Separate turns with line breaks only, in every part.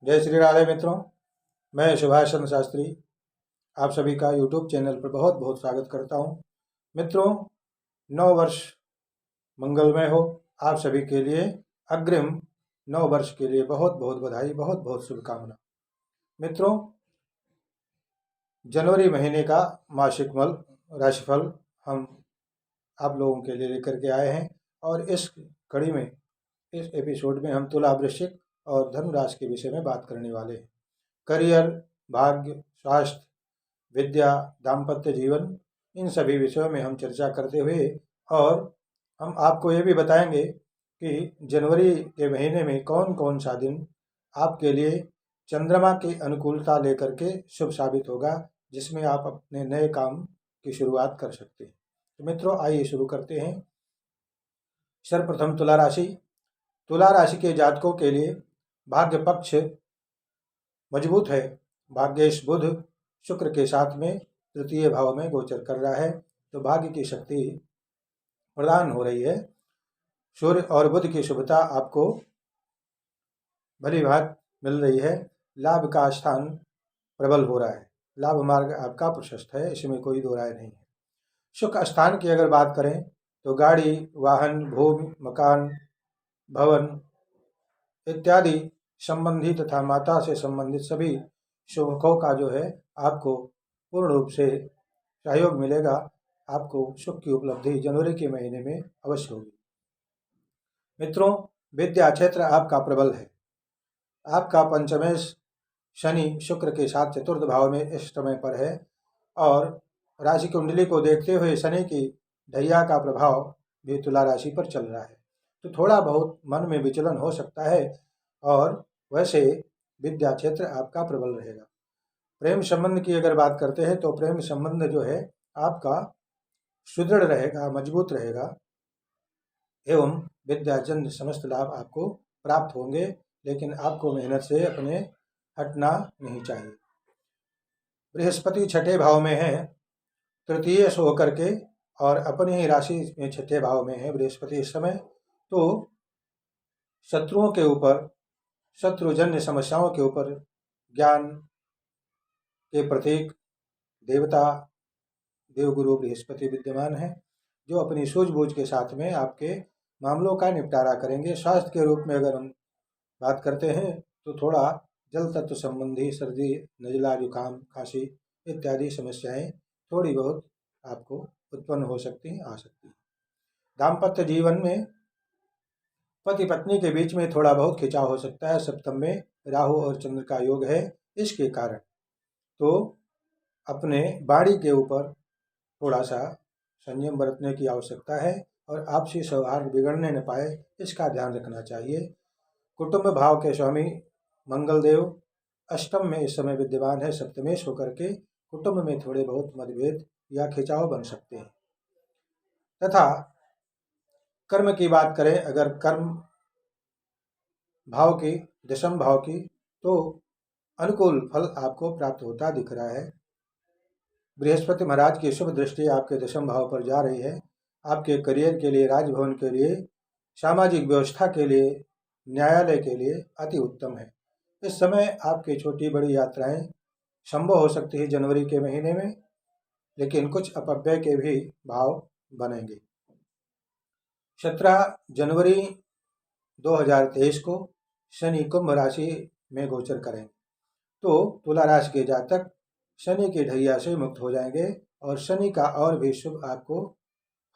जय श्री राधे मित्रों। मैं सुभाष चंद्र शास्त्री आप सभी का यूट्यूब चैनल पर बहुत बहुत स्वागत करता हूं। मित्रों, नव वर्ष मंगलमय हो। आप सभी के लिए अग्रिम नव वर्ष के लिए बहुत बहुत बधाई, बहुत बहुत शुभकामना। मित्रों, जनवरी महीने का मासिक राशिफल हम आप लोगों के लिए लेकर के आए हैं और इस कड़ी में, इस एपिसोड में हम तुला, वृश्चिक और धनु राशि के विषय में बात करने वाले हैं। करियर, भाग्य, स्वास्थ्य, विद्या, दाम्पत्य जीवन, इन सभी विषयों में हम चर्चा करते हुए और हम आपको ये भी बताएंगे कि जनवरी के महीने में कौन कौन सा दिन आपके लिए चंद्रमा की अनुकूलता लेकर के शुभ साबित होगा, जिसमें आप अपने नए काम की शुरुआत कर सकते हैं। तो मित्रों, आइए शुरू करते हैं। सर्वप्रथम तुला राशि। तुला राशि के जातकों के लिए भाग्य पक्ष मजबूत है। भाग्येश बुध शुक्र के साथ में तृतीय भाव में गोचर कर रहा है, तो भाग्य की शक्ति प्रदान हो रही है। सूर्य और बुध की शुभता आपको भली भांति मिल रही है। लाभ का स्थान प्रबल हो रहा है, लाभ मार्ग आपका प्रशस्त है, इसमें कोई दो राय नहीं है। सुख स्थान की अगर बात करें तो गाड़ी, वाहन, भूमि, मकान, भवन इत्यादि संबंधी तथा माता से संबंधित सभी सुखों का जो है आपको पूर्ण रूप से सहयोग मिलेगा। आपको सुख की उपलब्धि जनवरी के महीने में अवश्य होगी। मित्रों, विद्या क्षेत्र आपका प्रबल है। आपका पंचमेश शनि शुक्र के साथ चतुर्थ भाव में इस समय पर है और राशि कुंडली को देखते हुए शनि की ढैया का प्रभाव भी तुला राशि पर चल रहा है, तो थोड़ा बहुत मन में विचलन हो सकता है। और वैसे विद्या क्षेत्र आपका प्रबल रहेगा। प्रेम संबंध की अगर बात करते हैं तो प्रेम संबंध जो है आपका सुदृढ़ रहेगा, मजबूत रहेगा एवं विद्याजन्य समस्त लाभ आपको प्राप्त होंगे, लेकिन आपको मेहनत से अपने हटना नहीं चाहिए। बृहस्पति छठे भाव में है, तृतीय से होकर के, और अपनी ही राशि में छठे भाव में है बृहस्पति इस समय, तो शत्रुओं के ऊपर, शत्रुजन्य समस्याओं के ऊपर ज्ञान के प्रतीक देवता देवगुरु बृहस्पति विद्यमान है, जो अपनी सूझबूझ के साथ में आपके मामलों का निपटारा करेंगे। स्वास्थ्य के रूप में अगर हम बात करते हैं तो थोड़ा जल तत्व संबंधी सर्दी, नजला, जुकाम, खांसी इत्यादि समस्याएं थोड़ी बहुत आपको उत्पन्न हो सकती हैं, आ सकती हैं। दाम्पत्य जीवन में पति पत्नी के बीच में थोड़ा बहुत खिंचाव हो सकता है। सप्तम में राहु और चंद्र का योग है, इसके कारण तो अपने वाणी के ऊपर थोड़ा सा संयम बरतने की आवश्यकता है और आपसी सौहार्द बिगड़ने न पाए, इसका ध्यान रखना चाहिए। कुटुंब भाव के स्वामी मंगल देव अष्टम में इस समय विद्यमान है, सप्तमेश होकर के कुटुंब में थोड़े बहुत मतभेद या खिंचाव बन सकते हैं। तथा कर्म की बात करें, अगर कर्म भाव की, दशम भाव की, तो अनुकूल फल आपको प्राप्त होता दिख रहा है। बृहस्पति महाराज की शुभ दृष्टि आपके दशम भाव पर जा रही है। आपके करियर के लिए, राजभवन के लिए, सामाजिक व्यवस्था के लिए, न्यायालय के लिए अति उत्तम है। इस समय आपकी छोटी बड़ी यात्राएं संभव हो सकती है जनवरी के महीने में, लेकिन कुछ अपव्यय के भी भाव बनेंगे। 17 जनवरी 2023 को शनि कुंभ राशि में गोचर करेंगे, तो तुला राशि के जातक शनि की ढैया से मुक्त हो जाएंगे और शनि का और भी शुभ आपको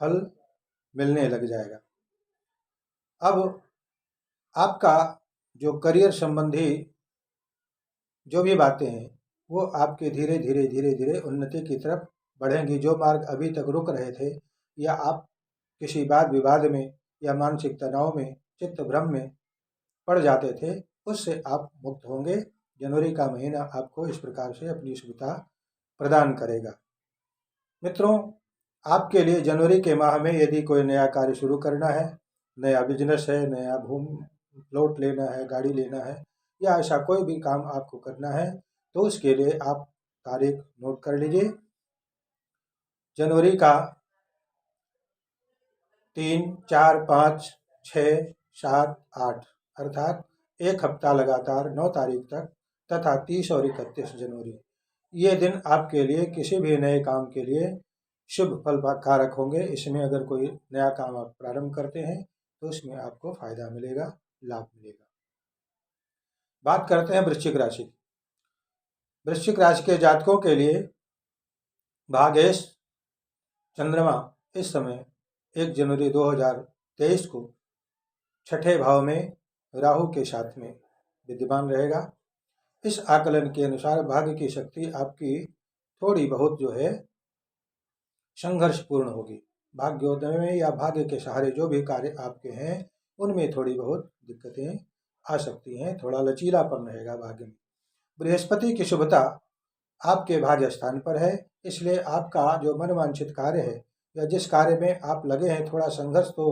फल मिलने लग जाएगा। अब आपका जो करियर संबंधी जो भी बातें हैं वो आपके धीरे धीरे धीरे धीरे उन्नति की तरफ बढ़ेंगी। जो मार्ग अभी तक रुक रहे थे या आप किसी वाद विवाद में या मानसिक तनाव में, चित्त भ्रम में पड़ जाते थे, उससे आप मुक्त होंगे। जनवरी का महीना आपको इस प्रकार से अपनी सुविधा प्रदान करेगा। मित्रों, आपके लिए जनवरी के माह में यदि कोई नया कार्य शुरू करना है, नया बिजनेस है, नया भूमि प्लॉट लेना है, गाड़ी लेना है, या ऐसा कोई भी काम आपको करना है, तो उसके लिए आप तारीख नोट कर लीजिए। जनवरी का 3, 4, 5, 6, 7, 8 अर्थात एक हफ्ता लगातार 9 तारीख तक तथा 30 और 31 जनवरी, ये दिन आपके लिए किसी भी नए काम के लिए शुभ फल कारक होंगे। इसमें अगर कोई नया काम आप प्रारंभ करते हैं तो उसमें आपको फायदा मिलेगा, लाभ मिलेगा। बात करते हैं वृश्चिक राशि की। वृश्चिक राशि के जातकों के लिए भागेश चंद्रमा इस समय 1 जनवरी 2023 को छठे भाव में राहु के साथ में विद्यमान रहेगा। इस आकलन के अनुसार भाग्य की शक्ति आपकी थोड़ी बहुत जो है संघर्षपूर्ण होगी। भाग्योदय में या भाग्य के सहारे जो भी कार्य आपके हैं उनमें थोड़ी बहुत दिक्कतें आ सकती हैं, थोड़ा लचीलापन रहेगा भाग्य में। बृहस्पति की शुभता आपके भाग्य स्थान पर है, इसलिए आपका जो मनवांछित कार्य है या जिस कार्य में आप लगे हैं, थोड़ा संघर्ष तो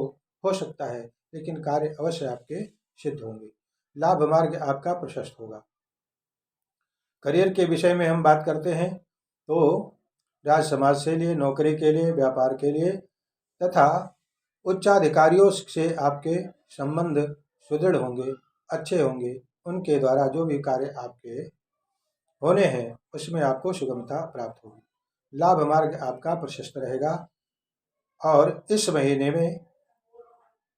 हो सकता है लेकिन कार्य अवश्य आपके सिद्ध होंगे। लाभ मार्ग आपका प्रशस्त होगा। करियर के विषय में हम बात करते हैं तो राज समाज से लिए, नौकरी के लिए, व्यापार के लिए तथा उच्चाधिकारियों से आपके संबंध सुदृढ़ होंगे, अच्छे होंगे। उनके द्वारा जो भी कार्य आपके होने हैं उसमें आपको सुगमता प्राप्त होगी। लाभ मार्ग आपका प्रशस्त रहेगा और इस महीने में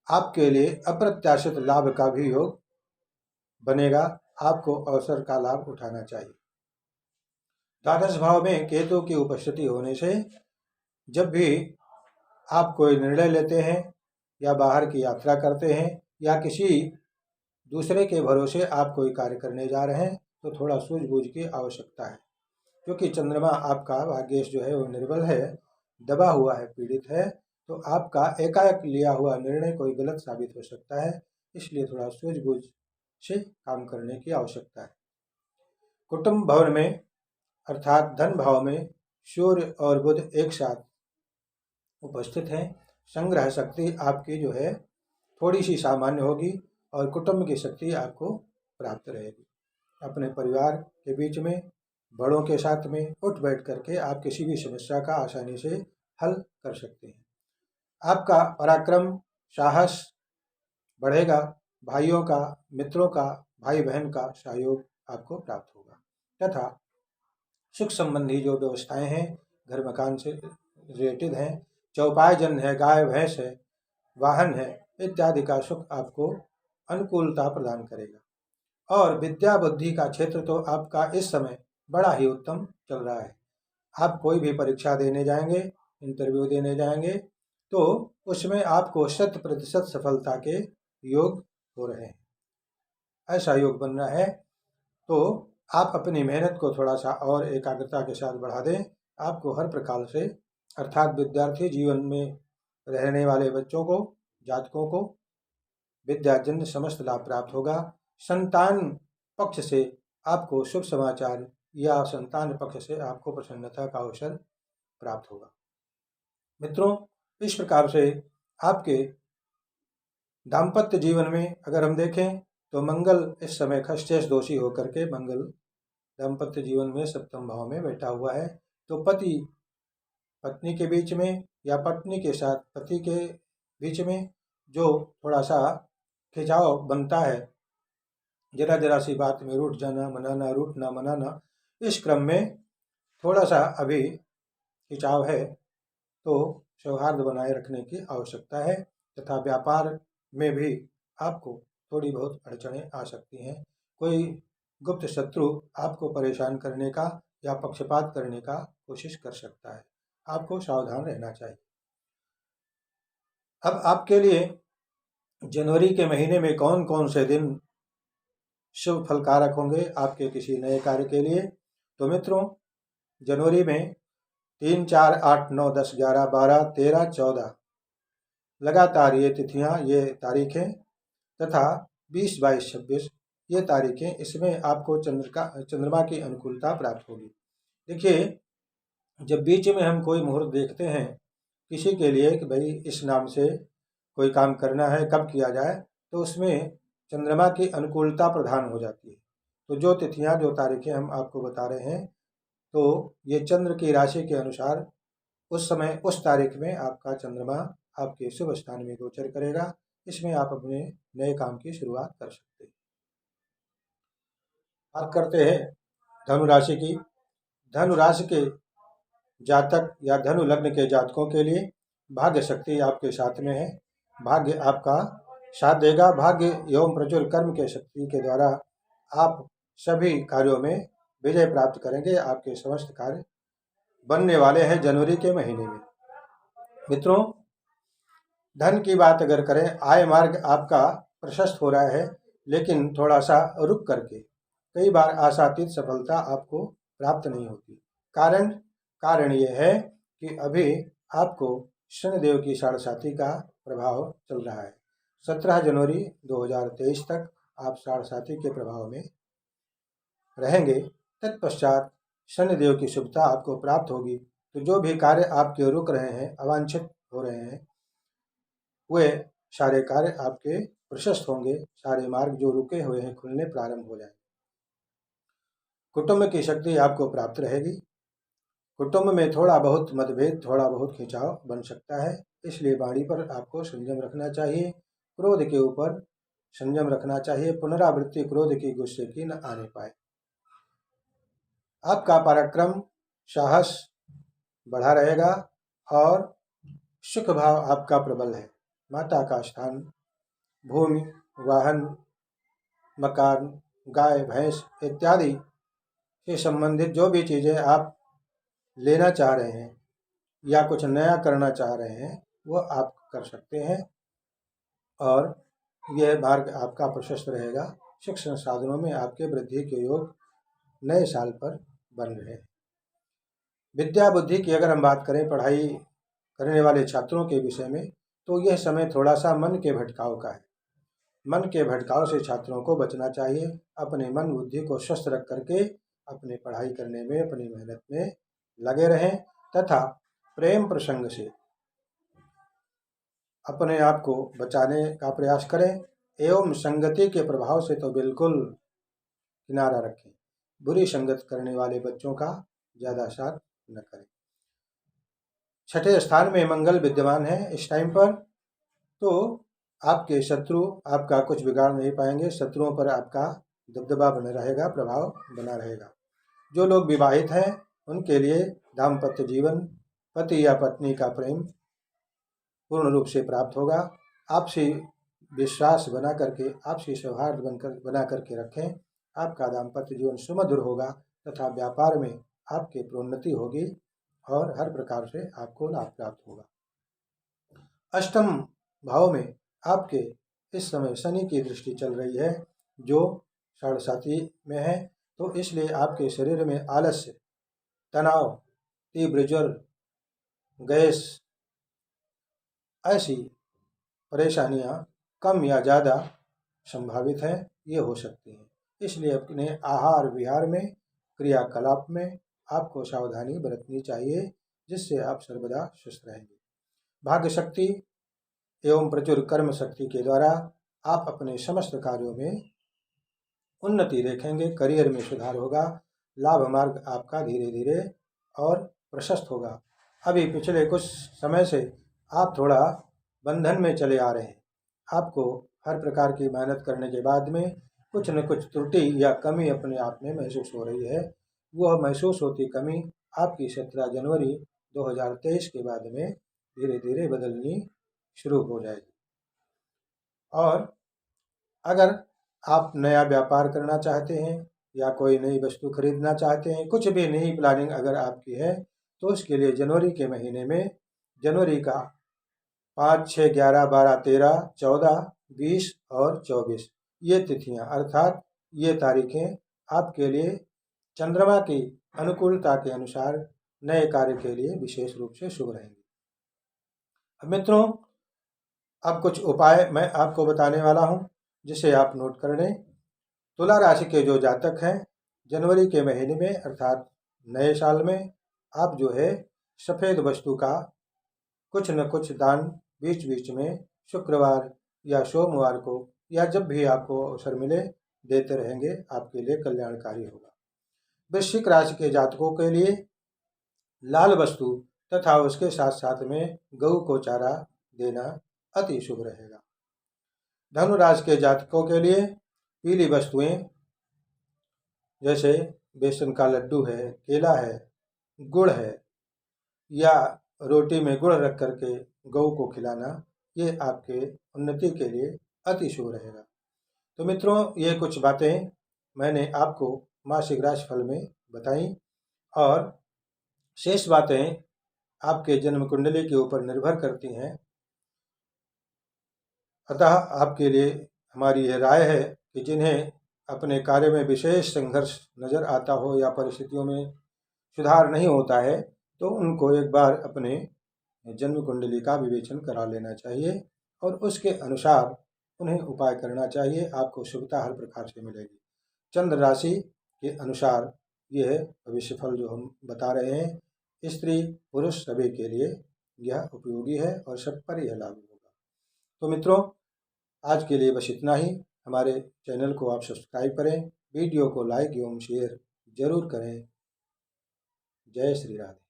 आपके लिए अप्रत्याशित लाभ का भी योग बनेगा। आपको अवसर का लाभ उठाना चाहिए। द्वादश भाव में केतु की उपस्थिति होने से जब भी आप कोई निर्णय लेते हैं या बाहर की यात्रा करते हैं या किसी दूसरे के भरोसे आप कोई कार्य करने जा रहे हैं तो थोड़ा सूझबूझ की आवश्यकता है, क्योंकि चंद्रमा आपका भाग्येश जो है वो निर्बल है, दबा हुआ है, पीड़ित है, तो आपका एकाएक लिया हुआ निर्णय कोई गलत साबित हो सकता है। इसलिए थोड़ा सूझबूझ से काम करने की आवश्यकता है। कुटुंब भवन में अर्थात धन भाव में सूर्य और बुध एक साथ उपस्थित हैं। संग्रह शक्ति आपकी जो है थोड़ी सी सामान्य होगी और कुटुंब की शक्ति आपको प्राप्त रहेगी। अपने परिवार के बीच में बड़ों के साथ में उठ बैठ करके आप किसी भी समस्या का आसानी से हल कर सकते हैं। आपका पराक्रम, साहस बढ़ेगा। भाइयों का, मित्रों का, भाई बहन का सहयोग आपको प्राप्त होगा तथा सुख संबंधी जो व्यवस्थाएं हैं, घर मकान से रिलेटेड हैं, चौपाई जन है, गाय भैंस है, वाहन है इत्यादि का सुख आपको अनुकूलता प्रदान करेगा। और विद्या बुद्धि का क्षेत्र तो आपका इस समय बड़ा ही उत्तम चल रहा है। आप कोई भी परीक्षा देने जाएंगे, इंटरव्यू देने जाएंगे तो उसमें आपको 100% सफलता के योग हो रहे हैं। ऐसा योग बन रहा है तो आप अपनी मेहनत को थोड़ा सा और एकाग्रता के साथ बढ़ा दें। आपको हर प्रकार से अर्थात विद्यार्थी जीवन में रहने वाले बच्चों को, जातकों को विद्याजन्य समस्त लाभ प्राप्त होगा। संतान पक्ष से आपको शुभ समाचार या संतान पक्ष से आपको प्रसन्नता का अवसर प्राप्त होगा। मित्रों, इस प्रकार से आपके दाम्पत्य जीवन में अगर हम देखें तो मंगल इस समय खश्चेश दोषी होकर के मंगल दाम्पत्य जीवन में सप्तम भाव में बैठा हुआ है। तो पति पत्नी के बीच में या पत्नी के साथ पति के बीच में जो थोड़ा सा खिंचाव बनता है, जरा जरा सी बात में रूठ जाना, मनाना, रूठना, मनाना, इस क्रम में थोड़ा सा अभी खिंचाव है तो सौहार्द बनाए रखने की आवश्यकता है तथा व्यापार में भी आपको थोड़ी बहुत अड़चनें आ सकती हैं। कोई गुप्त शत्रु आपको परेशान करने का या पक्षपात करने का कोशिश कर सकता है। आपको सावधान रहना चाहिए। अब आपके लिए जनवरी के महीने में कौन कौन से दिन शुभ फलकारक होंगे आपके किसी नए कार्य के लिए? तो मित्रों, जनवरी में 3, 4, 8, 9, 10, 11, 12, 13, 14 लगातार ये तिथियां, ये तारीखें तथा 20, 22, 26 ये तारीखें, इसमें आपको चंद्रमा की अनुकूलता प्राप्त होगी। देखिए, जब बीच में हम कोई मुहूर्त देखते हैं किसी के लिए कि भाई इस नाम से कोई काम करना है, कब किया जाए, तो उसमें चंद्रमा की अनुकूलता प्रधान हो जाती है। तो जो तिथियां, जो तारीखें हम आपको बता रहे हैं तो ये चंद्र की राशि के अनुसार उस समय उस तारीख में आपका चंद्रमा आपके शुभ स्थान में गोचर करेगा। इसमें आप अपने नए काम की शुरुआत कर सकते हैं। बात करते हैं धनु राशि की। धनु राशि के जातक या धनु लग्न के जातकों के लिए भाग्य शक्ति आपके साथ में है। भाग्य आपका साथ देगा। भाग्य एवं प्रचुर कर्म के शक्ति के द्वारा आप सभी कार्यों में विजय प्राप्त करेंगे। आपके समस्त कार्य बनने वाले हैं जनवरी के महीने में। मित्रों, धन की बात अगर करें, आय मार्ग आपका प्रशस्त हो रहा है, लेकिन थोड़ा सा रुक करके। कई बार आशातीत सफलता आपको प्राप्त नहीं होती। कारण ये है कि अभी आपको शनिदेव की साढ़ेसाती का प्रभाव चल रहा है। 17 जनवरी 2023 तक आप साढ़ेसाती के प्रभाव में रहेंगे। तत्पश्चात शनिदेव की शुभता आपको प्राप्त होगी। तो जो भी कार्य आपके रुक रहे हैं, अवांछित हो रहे हैं, वे सारे कार्य आपके प्रशस्त होंगे। सारे मार्ग जो रुके हुए हैं खुलने प्रारंभ हो जाएंगे। कुटुंब की शक्ति आपको प्राप्त रहेगी। कुटुंब में थोड़ा बहुत मतभेद, थोड़ा बहुत खिंचाव बन सकता है, इसलिए वाणी पर आपको संयम रखना चाहिए। क्रोध के ऊपर संयम रखना चाहिए। पुनरावृत्ति क्रोध की, गुस्से की न आने पाए। आपका पराक्रम, साहस बढ़ा रहेगा और सुख भाव आपका प्रबल है। माता का स्थान, भूमि, वाहन, मकान, गाय, भैंस इत्यादि से संबंधित जो भी चीज़ें आप लेना चाह रहे हैं या कुछ नया करना चाह रहे हैं, वो आप कर सकते हैं और यह मार्ग आपका प्रशस्त रहेगा। सुख संसाधनों में आपके वृद्धि के योग नए साल पर बन रहे हैं। विद्या बुद्धि की अगर हम बात करें, पढ़ाई करने वाले छात्रों के विषय में, तो यह समय थोड़ा सा मन के भटकाव का है। मन के भटकाव से छात्रों को बचना चाहिए। अपने मन बुद्धि को स्वस्थ रख करके अपने पढ़ाई करने में, अपनी मेहनत में लगे रहें तथा प्रेम प्रसंग से अपने आप को बचाने का प्रयास करें एवं संगति के प्रभाव से तो बिल्कुल किनारा रखें। बुरी संगत करने वाले बच्चों का ज़्यादा साथ न करें। छठे स्थान में मंगल विद्यमान है इस टाइम पर, तो आपके शत्रु आपका कुछ बिगाड़ नहीं पाएंगे। शत्रुओं पर आपका दबदबा बना रहेगा, प्रभाव बना रहेगा। जो लोग विवाहित हैं उनके लिए दाम्पत्य जीवन, पति या पत्नी का प्रेम पूर्ण रूप से प्राप्त होगा। आपसी विश्वास बना करके, आपसी सौहार्द बना करके रखें। आपका दाम्पत्य जीवन सुमधुर होगा तथा व्यापार में आपकी प्रोन्नति होगी और हर प्रकार से आपको लाभ प्राप्त होगा। अष्टम भाव में आपके इस समय शनि की दृष्टि चल रही है, जो साढ़ेसाती में है, तो इसलिए आपके शरीर में आलस्य, तनाव, तीव्र ज्वर, गैस ऐसी परेशानियां कम या ज़्यादा संभावित हैं, ये हो सकती हैं। इसलिए अपने आहार विहार में, क्रियाकलाप में आपको सावधानी बरतनी चाहिए, जिससे आप सर्वदा स्वस्थ रहेंगे। भाग्य शक्ति एवं प्रचुर कर्म शक्ति के द्वारा आप अपने समस्त कार्यों में उन्नति देखेंगे। करियर में सुधार होगा। लाभ मार्ग आपका धीरे धीरे और प्रशस्त होगा। अभी पिछले कुछ समय से आप थोड़ा बंधन में चले आ रहे हैं। आपको हर प्रकार की मेहनत करने के बाद में कुछ न कुछ त्रुटि या कमी अपने आप में महसूस हो रही है। वह महसूस होती कमी आपकी 17 जनवरी 2023 के बाद में धीरे धीरे बदलनी शुरू हो जाएगी। और अगर आप नया व्यापार करना चाहते हैं या कोई नई वस्तु खरीदना चाहते हैं, कुछ भी नई प्लानिंग अगर आपकी है, तो उसके लिए जनवरी के महीने में, जनवरी का 5, 6, 11, 12, 13, 14, 20 और 24 ये तिथियां अर्थात ये तारीखें आपके लिए चंद्रमा की अनुकूलता के अनुसार नए कार्य के लिए विशेष रूप से शुभ रहेंगे। अब मित्रों, अब कुछ उपाय मैं आपको बताने वाला हूं, जिसे आप नोट कर लें। तुला राशि के जो जातक हैं, जनवरी के महीने में अर्थात नए साल में आप जो है सफ़ेद वस्तु का कुछ न कुछ दान बीच बीच में शुक्रवार या सोमवार को या जब भी आपको अवसर मिले देते रहेंगे, आपके लिए कल्याणकारी होगा। वृश्चिक राशि के जातकों के लिए लाल वस्तु तथा उसके साथ साथ में गऊ को चारा देना अति शुभ रहेगा। धनु राशि के जातकों के लिए पीली वस्तुएं जैसे बेसन का लड्डू है, केला है, गुड़ है, या रोटी में गुड़ रख करके गऊ को खिलाना, ये आपके उन्नति के लिए अति शुभ रहेगा। तो मित्रों, ये कुछ बातें मैंने आपको मासिक राशिफल में बताई, और शेष बातें आपके जन्म कुंडली के ऊपर निर्भर करती हैं। अतः आपके लिए हमारी यह राय है कि जिन्हें अपने कार्य में विशेष संघर्ष नज़र आता हो या परिस्थितियों में सुधार नहीं होता है, तो उनको एक बार अपने जन्म कुंडली का विवेचन करा लेना चाहिए और उसके अनुसार उन्हें उपाय करना चाहिए। आपको शुभता हर प्रकार से मिलेगी। चंद्र राशि के अनुसार यह भविष्यफल जो हम बता रहे हैं, स्त्री पुरुष सभी के लिए यह उपयोगी है और सब पर यह लागू होगा। तो मित्रों, आज के लिए बस इतना ही। हमारे चैनल को आप सब्सक्राइब करें, वीडियो को लाइक एवं शेयर जरूर करें। जय श्री राधे।